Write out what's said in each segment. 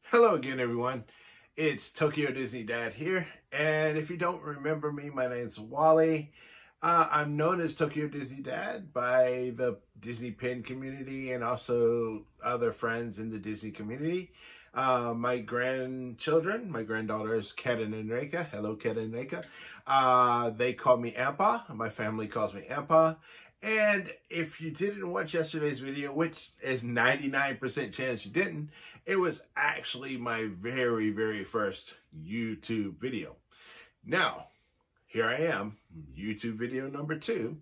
Hello again, everyone. It's Tokyo Disney Dad here, and if you don't remember me, my name's Wally. I'm known as Tokyo Disney Dad by the Disney Pin community and also other friends in the Disney community. My grandchildren, my granddaughters, Kat and Enrica. Hello, Kat and Enrica. They call me Ampa. My family calls me Ampa. And if you didn't watch yesterday's video, which is 99% chance you didn't, it was actually my very first YouTube video. Now, here I am, YouTube video number 2.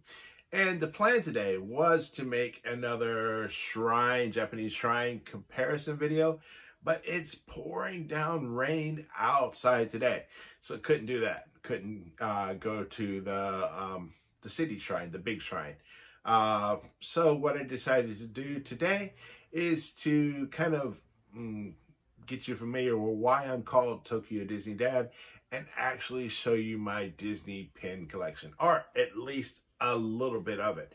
And the plan today was to make another shrine, Japanese shrine comparison video, but it's pouring down rain outside today. So couldn't do that. Couldn't go to the city shrine, the big shrine. So what I decided to do today is to kind of get you familiar with why I'm called Tokyo Disney Dad and actually show you my Disney pin collection, or at least a little bit of it.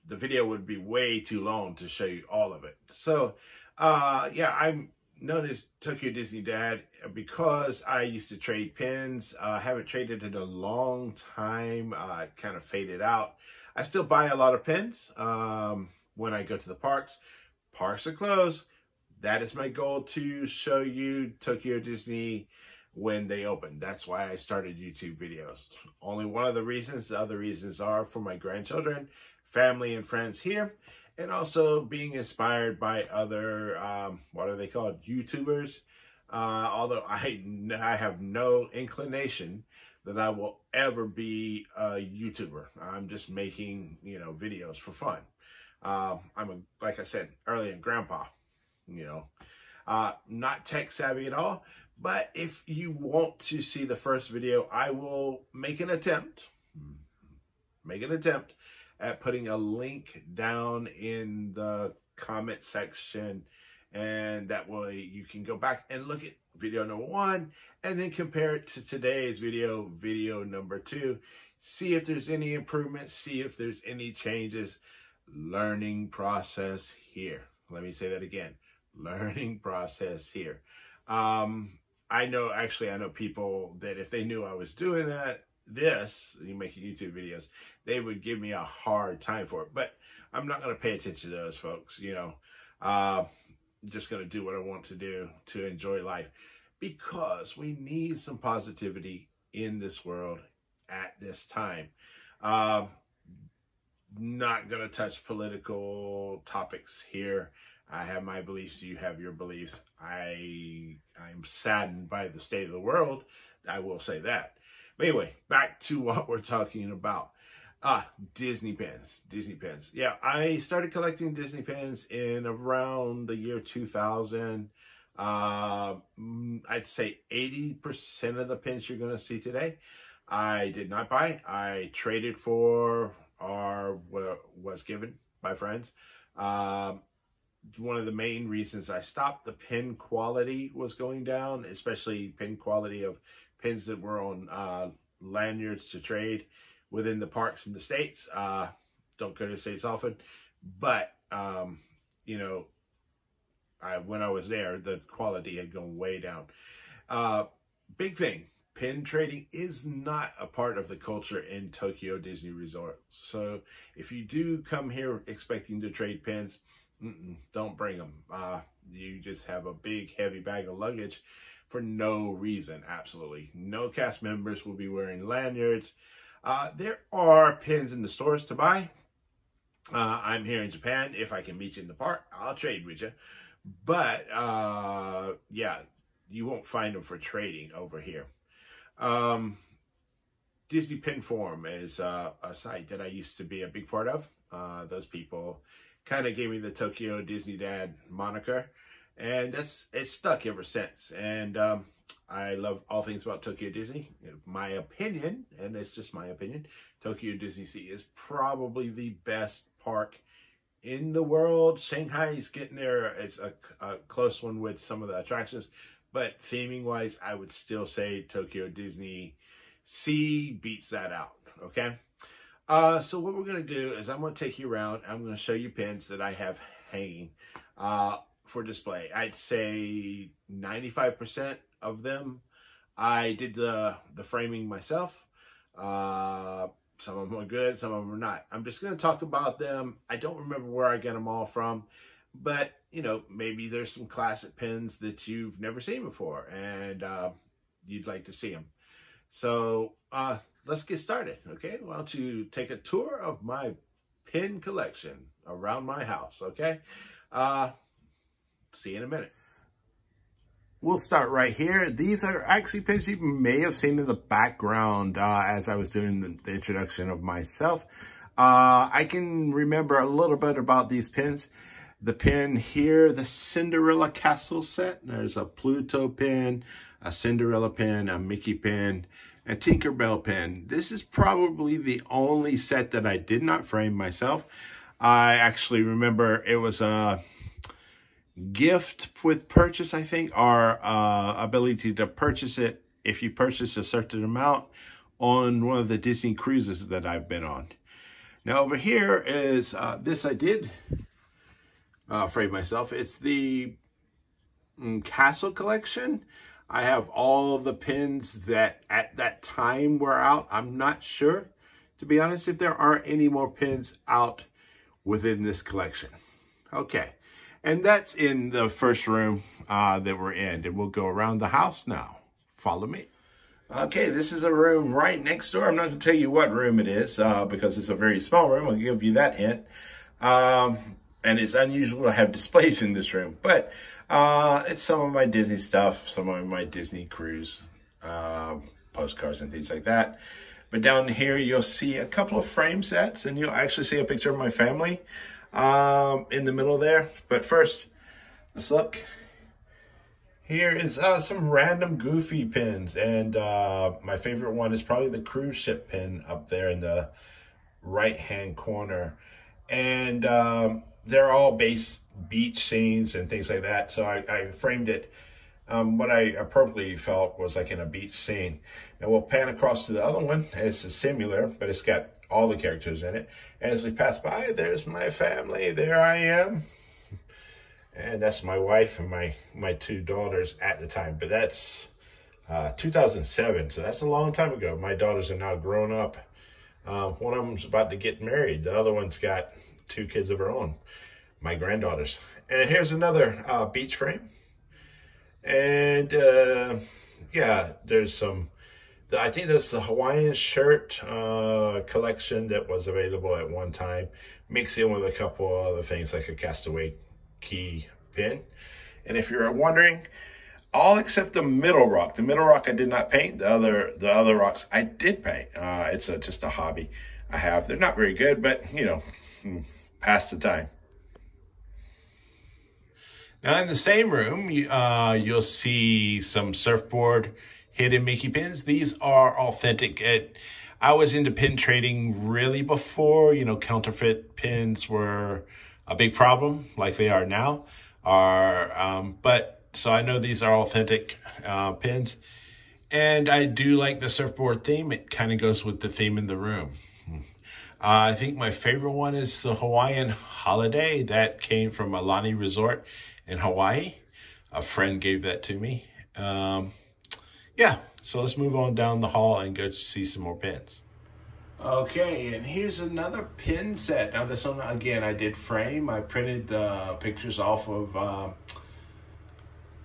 The video would be way too long to show you all of it. So yeah, I'm known as Tokyo Disney Dad because I used to trade pins. I haven't traded in a long time. It kind of faded out. I still buy a lot of pins when I go to the parks. Parks are closed. That is my goal, to show you Tokyo Disney when they open. That's why I started YouTube videos. Only one of the reasons. The other reasons are for my grandchildren, family and friends here, and also being inspired by other, what are they called, YouTubers. Although I have no inclination that I will ever be a YouTuber. I'm just making, videos for fun. Like I said earlier, grandpa, not tech savvy at all. But if you want to see the first video, I will make an attempt at putting a link down in the comment section, and that way you can go back and look at video number 1 and then compare it to today's video, video number 2. See if there's any improvements, see if there's any changes. Learning process here. Let me say that again. Learning process here. I know people that if they knew I was doing making YouTube videos, they would give me a hard time for it. But I'm not going to pay attention to those folks, just going to do what I want to do to enjoy life, because we need some positivity in this world at this time. Not going to touch political topics here. I have my beliefs, you have your beliefs. I'm saddened by the state of the world, I will say that. But anyway, back to what we're talking about. Disney pins. Yeah, I started collecting Disney pins in around the year 2000. I'd say 80% of the pins you're going to see today, I did not buy. I traded for or was given by friends. One of the main reasons I stopped, the pin quality was going down, especially pin quality of pins that were on lanyards to trade within the parks in the States. Don't go to the States often, but when I was there, the quality had gone way down. Big thing, pin trading is not a part of the culture in Tokyo Disney Resort. So if you do come here expecting to trade pins, don't bring them. You just have a big heavy bag of luggage for no reason. Absolutely no cast members will be wearing lanyards. There are pins in the stores to buy. I'm here in Japan. If I can meet you in the park, I'll trade with you. But yeah, you won't find them for trading over here. Disney Pin Forum is a site that I used to be a big part of. Those people kind of gave me the Tokyo Disney Dad moniker, and it's stuck ever since. And I love all things about Tokyo Disney. My opinion, and it's just my opinion, Tokyo Disney Sea is probably the best park in the world. Shanghai's getting there. It's a close one with some of the attractions, but theming wise, I would still say Tokyo Disney Sea beats that out. Okay. So what we're going to do is I'm going to take you around. I'm going to show you pins that I have hanging. for display. I'd say 95% of them I did the framing myself. Some of them are good, some of them are not. I'm just going to talk about them. I don't remember where I get them all from, but you know, maybe there's some classic pins that you've never seen before and you'd like to see them. So let's get started, okay? Why don't you take a tour of my pin collection around my house, okay? See you in a minute. We'll start right here. These are actually pins you may have seen in the background as I was doing the introduction of myself. I can remember a little bit about these pins. The pin here, the Cinderella Castle Set. There's a Pluto pin, a Cinderella pin, a Mickey pin, a Tinkerbell pin. This is probably the only set that I did not frame myself. I actually remember it was a gift with purchase, I think, or ability to purchase it if you purchase a certain amount on one of the Disney cruises that I've been on. Now over here is this I did frame myself. It's the Castle collection. I have all the pins that at that time were out. I'm not sure, to be honest, if there are any more pins out within this collection. Okay. And that's in the first room that we're in. And we'll go around the house now. Follow me. Okay, this is a room right next door. I'm not going to tell you what room it is because it's a very small room. I'll give you that hint. And it's unusual to have displays in this room. But it's some of my Disney stuff, some of my Disney cruise postcards and things like that. But down here, you'll see a couple of frame sets. And you'll actually see a picture of my family in the middle there. But first, let's look. Here is some random goofy pins, and my favorite one is probably the cruise ship pin up there in the right hand corner. And they're all beach scenes and things like that, so I framed it what I appropriately felt was like in a beach scene. Now we'll pan across to the other one. It's similar, but it's got all the characters in it. And as we pass by, there's my family. There I am. And that's my wife and my two daughters at the time. But that's 2007, so that's a long time ago. My daughters are now grown up. One of them's about to get married. The other one's got 2 kids of her own, my granddaughters. And here's another beach frame. And yeah, there's some, I think there's the Hawaiian shirt collection that was available at one time, mixed in with a couple other things like a Castaway Key pin. And if you're wondering, all except the middle rock. The middle rock I did not paint. The other rocks I did paint. It's just a hobby I have. They're not very good, but you know, pass the time. Now in the same room, you'll see some surfboard hidden Mickey pins. These are authentic. I was into pin trading really before, you know, counterfeit pins were a big problem like they are now. But so I know these are authentic pins. And I do like the surfboard theme. It kind of goes with the theme in the room. I think my favorite one is the Hawaiian holiday that came from Alani Resort in Hawaii. A friend gave that to me. Yeah, so let's move on down the hall and go see some more pins. Okay, and here's another pin set. Now this one, again, I did frame. I printed the pictures off of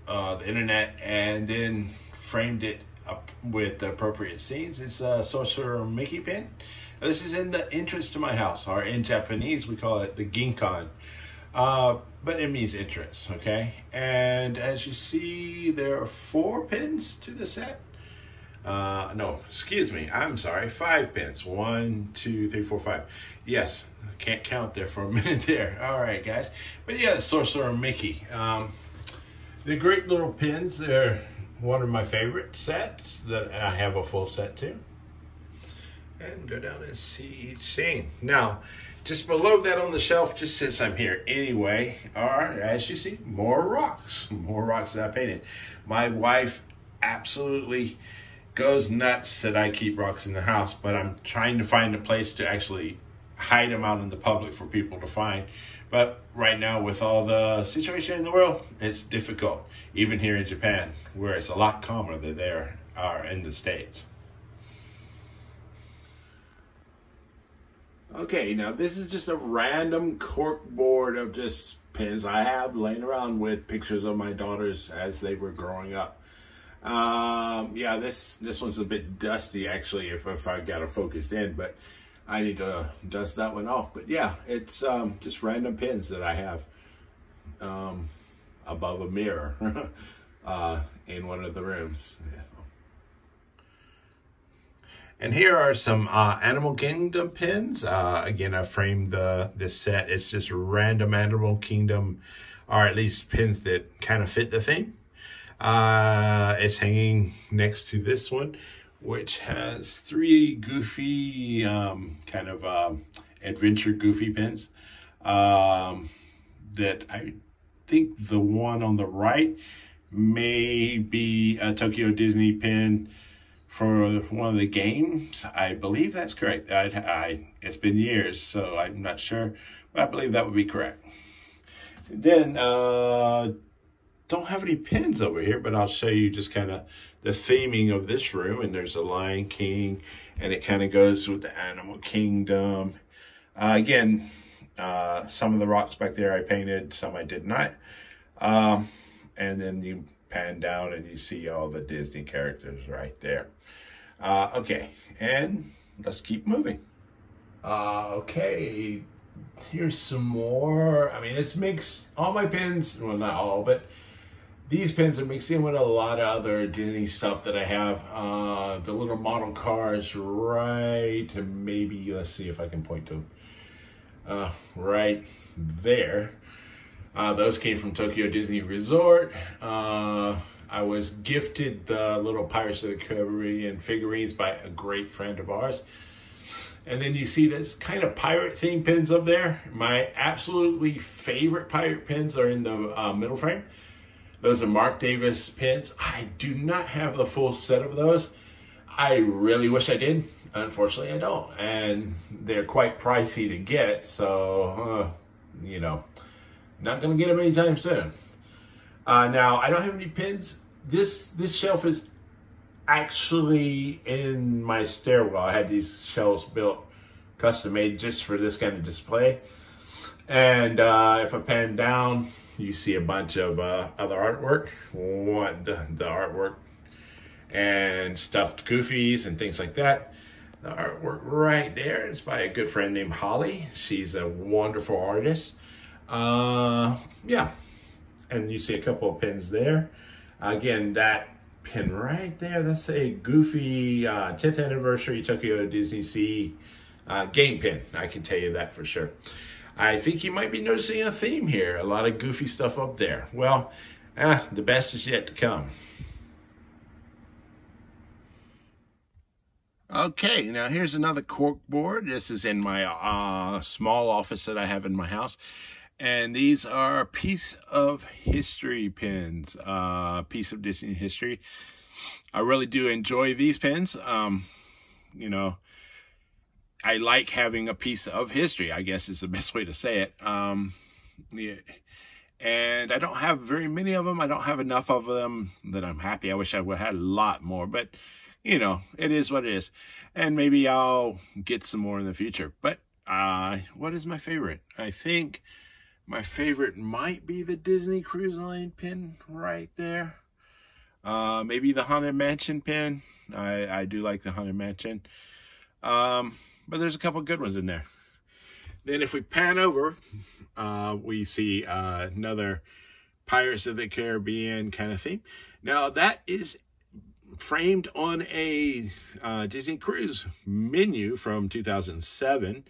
the internet and then framed it up with the appropriate scenes. It's a Sorcerer Mickey Pin. Now, this is in the entrance to my house, or in Japanese, we call it the Ginkan. But it means entrance, okay? And as you see, there are 4 pins to the set. No, excuse me, I'm sorry, 5 pins. 1, 2, 3, 4, 5. Yes, I can't count there for a minute there. All right, guys. But yeah, the Sorcerer Mickey. They're great little pins. They're one of my favorite sets that I have a full set too. And go down and see each scene. Now, just below that on the shelf, just since I'm here anyway, are, as you see, more rocks. More rocks that I painted. My wife absolutely goes nuts that I keep rocks in the house, but I'm trying to find a place to actually hide them out in the public for people to find, But right now, with all the situation in the world, it's difficult. Even here in Japan, where it's a lot calmer than there are in the States. Okay, now this is just a random cork board of just pins I have laying around with pictures of my daughters as they were growing up. Yeah, this one's a bit dusty actually if I got it focused in, but I need to dust that one off. But yeah, it's just random pins that I have above a mirror in one of the rooms. Yeah. And here are some Animal Kingdom pins. Again, I framed this set. It's just random Animal Kingdom, or at least pins that kind of fit the theme. It's hanging next to this one, which has 3 goofy, kind of adventure goofy pins. That I think the one on the right may be a Tokyo Disney pin for one of the games. I believe that's correct. It's been years, so I'm not sure, but I believe that would be correct. Then, don't have any pins over here, but I'll show you just kind of the theming of this room. And there's a Lion King, and it kind of goes with the Animal Kingdom. Again, some of the rocks back there I painted, some I did not. And then you pan down and you see all the Disney characters right there. Okay, and let's keep moving. Okay, here's some more. I mean, it's mixed. All my pins, well, not all, but these pins are mixed in with a lot of other Disney stuff that I have. The little model cars right, maybe, let's see if I can point to them. Right there. Those came from Tokyo Disney Resort. I was gifted the little Pirates of the Caribbean figurines by a great friend of ours. And then you see this kind of pirate theme pins up there. My absolutely favorite pirate pins are in the middle frame. Those are Mark Davis pins. I do not have the full set of those. I really wish I did. Unfortunately, I don't. And they're quite pricey to get, so, you know, not going to get them anytime soon. Now, I don't have any pins. This shelf is actually in my stairwell. I had these shelves built, custom made just for this kind of display. And if I pan down, you see a bunch of other artwork. The artwork and stuffed goofies and things like that. The artwork right there is by a good friend named Holly. She's a wonderful artist. Yeah, and you see a couple of pins there. Again, that pin right there, that's a goofy 10th anniversary Tokyo Disney Sea game pin. I can tell you that for sure. I think you might be noticing a theme here. A lot of goofy stuff up there. Well, the best is yet to come. Okay, now here's another cork board. This is in my small office that I have in my house. And these are piece of history pins, piece of Disney history. I really do enjoy these pins. You know, I like having a piece of history, I guess is the best way to say it. Yeah. And I don't have very many of them. I don't have enough of them that I'm happy. I wish I would have had a lot more, but you know, it is what it is. And maybe I'll get some more in the future. But what is my favorite? I think my favorite might be the Disney Cruise Line pin right there. Maybe the Haunted Mansion pin. I do like the Haunted Mansion. But there's a couple good ones in there. Then if we pan over, we see another Pirates of the Caribbean kind of theme. Now that is framed on a Disney Cruise menu from 2007.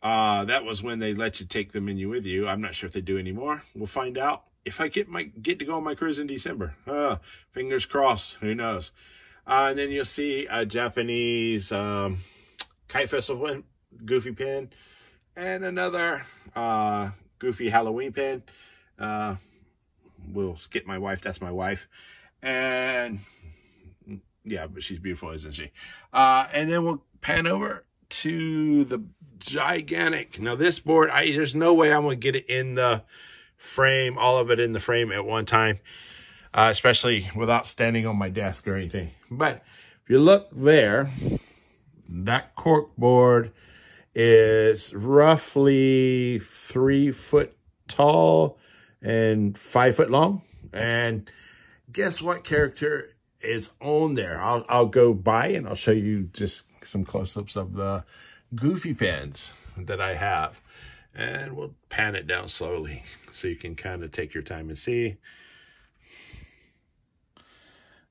That was when they let you take the menu with you. I'm not sure if they do anymore. We'll find out if I get to go on my cruise in December. Fingers crossed. Who knows? And then you'll see a Japanese Kite Festival goofy pin and another goofy Halloween pin. We'll skip my wife. That's my wife. And yeah, but she's beautiful, isn't she? And then we'll pan over to the gigantic. Now this board, there's no way I'm going to get it in the frame, all of it in the frame at one time, especially without standing on my desk or anything. But if you look there, that cork board is roughly 3 foot tall and 5 foot long. And guess what character is on there? I'll go by and I'll show you just some close-ups of the Goofy pins that I have. And we'll pan it down slowly so you can kind of take your time and see.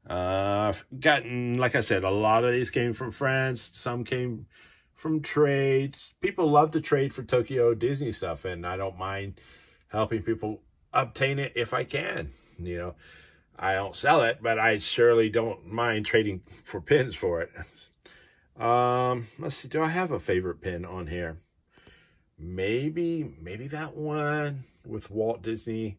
I've gotten, like I said, a lot of these came from friends. Some came from trades. People love to trade for Tokyo Disney stuff, and I don't mind helping people obtain it if I can. You know, I don't sell it, but I surely don't mind trading for pins for it. Let's see, do I have a favorite pin on here? Maybe that one with Walt Disney.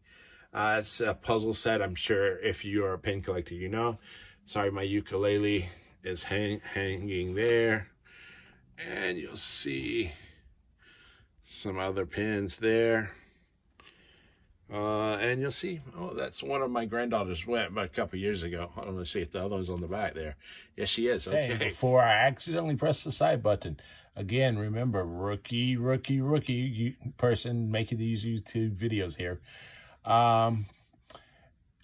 It's a puzzle set. I'm sure if you are a pin collector, you know. Sorry, my ukulele is hanging there. And you'll see some other pins there. And you'll see, oh, that's one of my granddaughters went about a couple years ago. I don't know, see if the other one's on the back there. Yes, she is. Okay. Before I accidentally press the side button. Again, remember, rookie person making these YouTube videos here.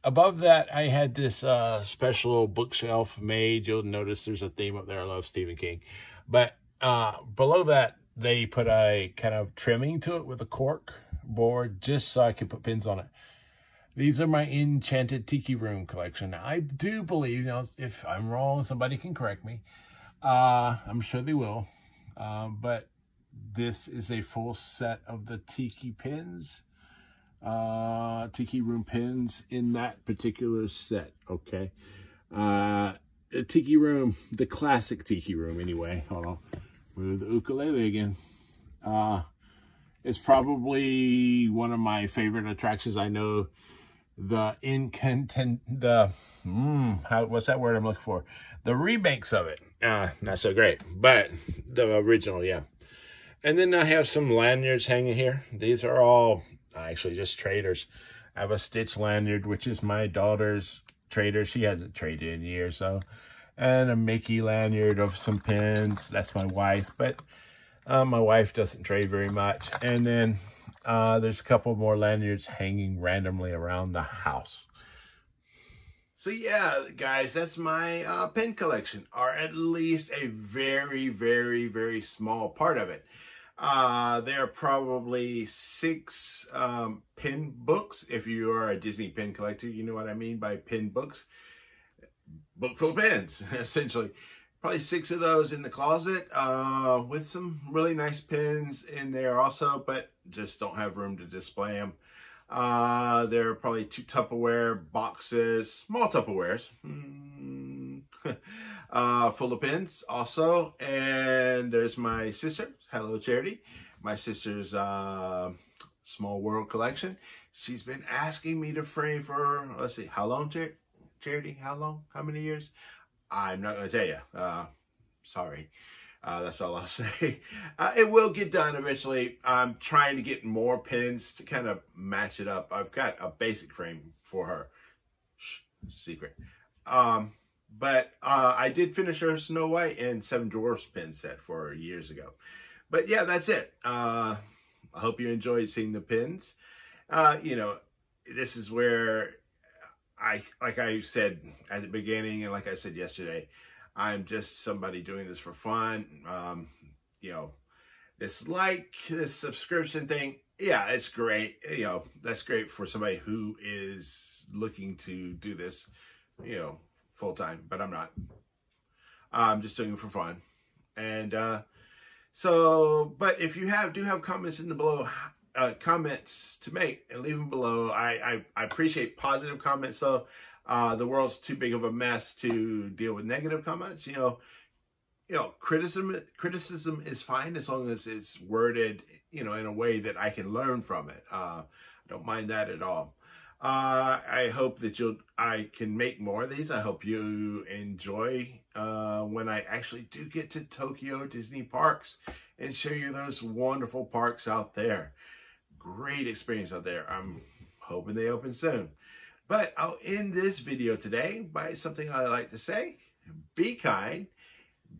Above that, I had this special bookshelf made. You'll notice there's a theme up there. I love Stephen King. But below that, they put a kind of trimming to it with a cork board just so I could put pins on it. These are my Enchanted Tiki Room collection. Now, I do believe, now, if I'm wrong, somebody can correct me. I'm sure they will. But this is a full set of the Tiki pins. Tiki Room pins in that particular set, okay? Tiki Room, the classic Tiki Room anyway. Hold on. Move the ukulele again. It's probably one of my favorite attractions. I know what's that word I'm looking for? The remakes of it, not so great, but the original, yeah. And then I have some lanyards hanging here. These are all actually just traders. I have a Stitch lanyard, which is my daughter's trader. She hasn't traded in years, so. And a Mickey lanyard of some pins. That's my wife's, but my wife doesn't trade very much. And then there's a couple more lanyards hanging randomly around the house. So yeah, guys, that's my pin collection, or at least a very, very, very small part of it. There are probably 6 pin books. If you are a Disney pin collector, you know what I mean by pin books. Book full of pins, essentially. Probably 6 of those in the closet, with some really nice pins in there also, but just don't have room to display them. There are probably 2 Tupperware boxes, small Tupperwares, full of pins also. And there's my sister, hello Charity, my sister's Small World collection. She's been asking me to frame for, let's see, how long, Charity? How long? How many years? I'm not going to tell you. Sorry. That's all I'll say. It will get done eventually. I'm trying to get more pins to kind of match it up. I've got a basic frame for her. Shh, secret. But I did finish her Snow White and 7 Dwarfs pin set for her years ago. But yeah, that's it. I hope you enjoyed seeing the pins. You know, this is where like I said at the beginning, and like I said yesterday, I'm just somebody doing this for fun. You know, this subscription thing, yeah, it's great. You know, that's great for somebody who is looking to do this, you know, full time, but I'm not. I'm just doing it for fun. And but if you do have comments in the below, comments to make, and leave them below. I appreciate positive comments. So the world's too big of a mess to deal with negative comments. You know, criticism is fine as long as it's worded, you know, in a way that I can learn from it. I don't mind that at all. I hope that I can make more of these. I hope you enjoy when I actually do get to Tokyo Disney Parks and show you those wonderful parks out there. Great experience out there. I'm hoping they open soon. But I'll end this video today by something I like to say. Be kind,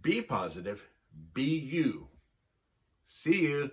be positive, be you. See you.